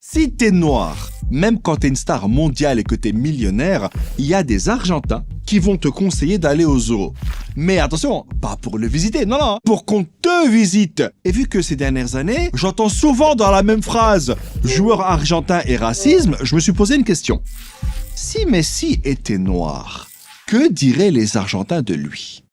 Si t'es noir, même quand t'es une star mondiale et que t'es millionnaire, il y a des Argentins qui vont te conseiller d'aller au zoo. Mais attention, pas pour le visiter, non, pour qu'on te visite. Et vu que ces dernières années, j'entends souvent dans la même phrase « joueur argentin et racisme », je me suis posé une question. Si Messi était noir, que diraient les Argentins de lui ?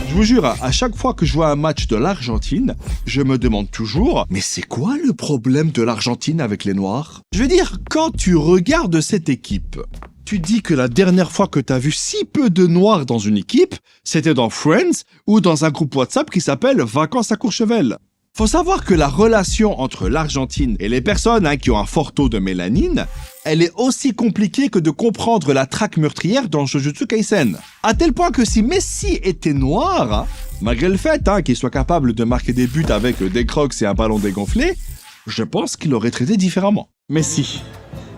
Je vous jure, à chaque fois que je vois un match de l'Argentine, je me demande toujours, mais c'est quoi le problème de l'Argentine avec les Noirs ? Je veux dire, quand tu regardes cette équipe, tu dis que la dernière fois que tu as vu si peu de Noirs dans une équipe, c'était dans Friends ou dans un groupe WhatsApp qui s'appelle Vacances à Courchevel. Faut savoir que la relation entre l'Argentine et les personnes qui ont un fort taux de mélanine, elle est aussi compliquée que de comprendre la traque meurtrière dans Jujutsu Kaisen. À tel point que si Messi était noir, malgré le fait qu'il soit capable de marquer des buts avec des crocs et un ballon dégonflé, je pense qu'il aurait traité différemment. Messi,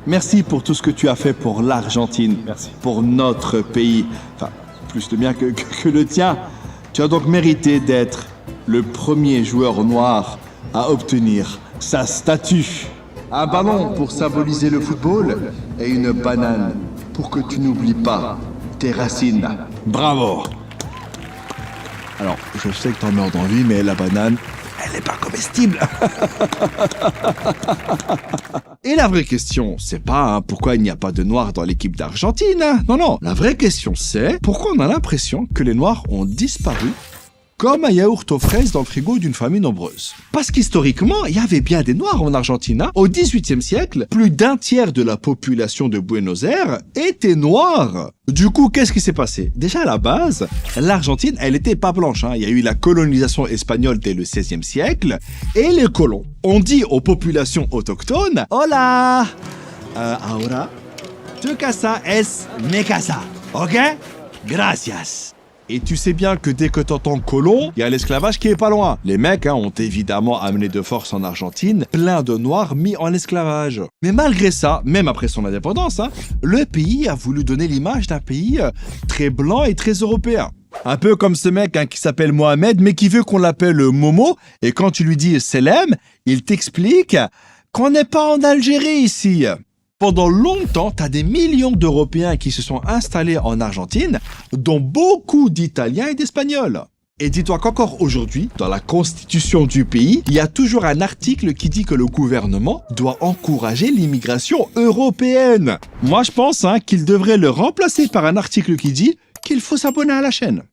merci pour tout ce que tu as fait pour l'Argentine, merci. Pour notre pays, enfin plus le mien que le tien. Tu as donc mérité d'être le premier joueur noir à obtenir sa statue. Un ballon pour symboliser le football et une banane pour que tu n'oublies pas tes racines. Bravo! Alors, je sais que t'en meurs d'envie, mais la banane, elle n'est pas comestible. Et la vraie question, c'est pas pourquoi il n'y a pas de noirs dans l'équipe d'Argentine. Non, la vraie question c'est pourquoi on a l'impression que les noirs ont disparu comme un yaourt aux fraises dans le frigo d'une famille nombreuse. Parce qu'historiquement, il y avait bien des Noirs en Argentine. Au XVIIIe siècle, plus d'un tiers de la population de Buenos Aires était noire. Du coup, qu'est-ce qui s'est passé? Déjà à la base, l'Argentine, elle était pas blanche. Il y a eu la colonisation espagnole dès le XVIe siècle. Et les colons ont dit aux populations autochtones « Hola, ahora, tu casa es mi casa, ok? Gracias ». Et tu sais bien que dès que t'entends colon, il y a l'esclavage qui est pas loin. Les mecs ont évidemment amené de force en Argentine plein de noirs mis en esclavage. Mais malgré ça, même après son indépendance, le pays a voulu donner l'image d'un pays très blanc et très européen. Un peu comme ce mec qui s'appelle Mohamed, mais qui veut qu'on l'appelle Momo, et quand tu lui dis Selem, il t'explique qu'on n'est pas en Algérie ici. Pendant longtemps, t'as des millions d'Européens qui se sont installés en Argentine, dont beaucoup d'Italiens et d'Espagnols. Et dis-toi qu'encore aujourd'hui, dans la constitution du pays, il y a toujours un article qui dit que le gouvernement doit encourager l'immigration européenne. Moi, je pense qu'il devrait le remplacer par un article qui dit qu'il faut s'abonner à la chaîne.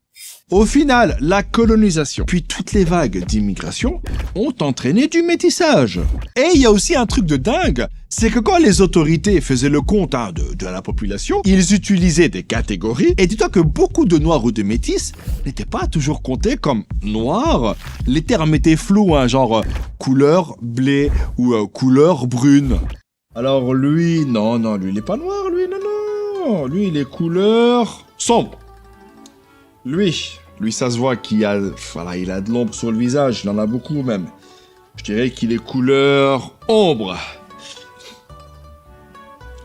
Au final, la colonisation, puis toutes les vagues d'immigration ont entraîné du métissage. Et il y a aussi un truc de dingue, c'est que quand les autorités faisaient le compte de la population, ils utilisaient des catégories, et dis-toi que beaucoup de noirs ou de métis n'étaient pas toujours comptés comme noirs. Les termes étaient flous, genre couleur blé ou couleur brune. Alors lui, non, lui il est pas noir, lui, non, lui il est couleur sombre. Lui, ça se voit qu'il a, il a de l'ombre sur le visage, il en a beaucoup même. Je dirais qu'il est couleur ombre.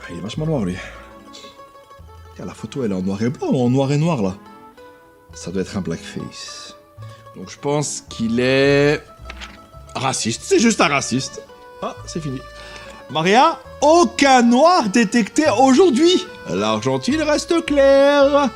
Il est vachement noir, lui. La photo, elle est en noir et blanc ou en noir et noir, là? Ça doit être un blackface. Donc je pense qu'il est raciste. C'est juste un raciste. Ah, c'est fini. Maria, aucun noir détecté aujourd'hui. L'Argentine reste claire.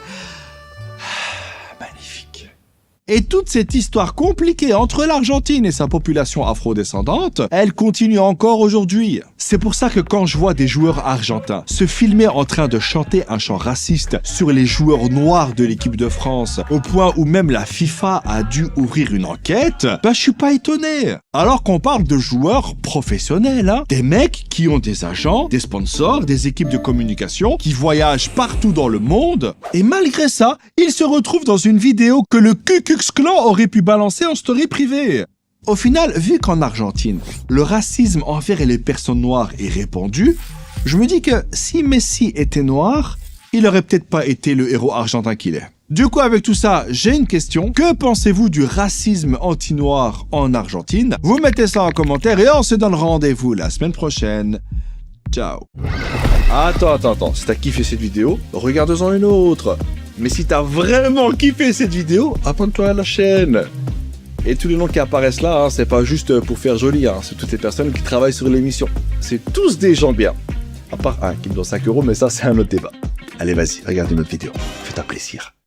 Et toute cette histoire compliquée entre l'Argentine et sa population afrodescendante, elle continue encore aujourd'hui. C'est pour ça que quand je vois des joueurs argentins se filmer en train de chanter un chant raciste sur les joueurs noirs de l'équipe de France, au point où même la FIFA a dû ouvrir une enquête, je suis pas étonné. Alors qu'on parle de joueurs professionnels, des mecs qui ont des agents, des sponsors, des équipes de communication, qui voyagent partout dans le monde, et malgré ça, ils se retrouvent dans une vidéo que le Ku Klux Klan aurait pu balancer en story privée. Au final, vu qu'en Argentine, le racisme envers les personnes noires est répandu, je me dis que si Messi était noir, il aurait peut-être pas été le héros argentin qu'il est. Du coup, avec tout ça, j'ai une question. Que pensez-vous du racisme anti-noir en Argentine? Vous mettez ça en commentaire et on se donne rendez-vous la semaine prochaine. Ciao. Attends. Si t'as kiffé cette vidéo, regarde-en une autre. Mais si t'as vraiment kiffé cette vidéo, abonne-toi à la chaîne. Et tous les noms qui apparaissent là, c'est pas juste pour faire joli, c'est toutes les personnes qui travaillent sur l'émission. C'est tous des gens bien. À part un qui me donne 5 €, mais ça c'est un autre débat. Allez, vas-y, regarde une autre vidéo. Fais-toi plaisir.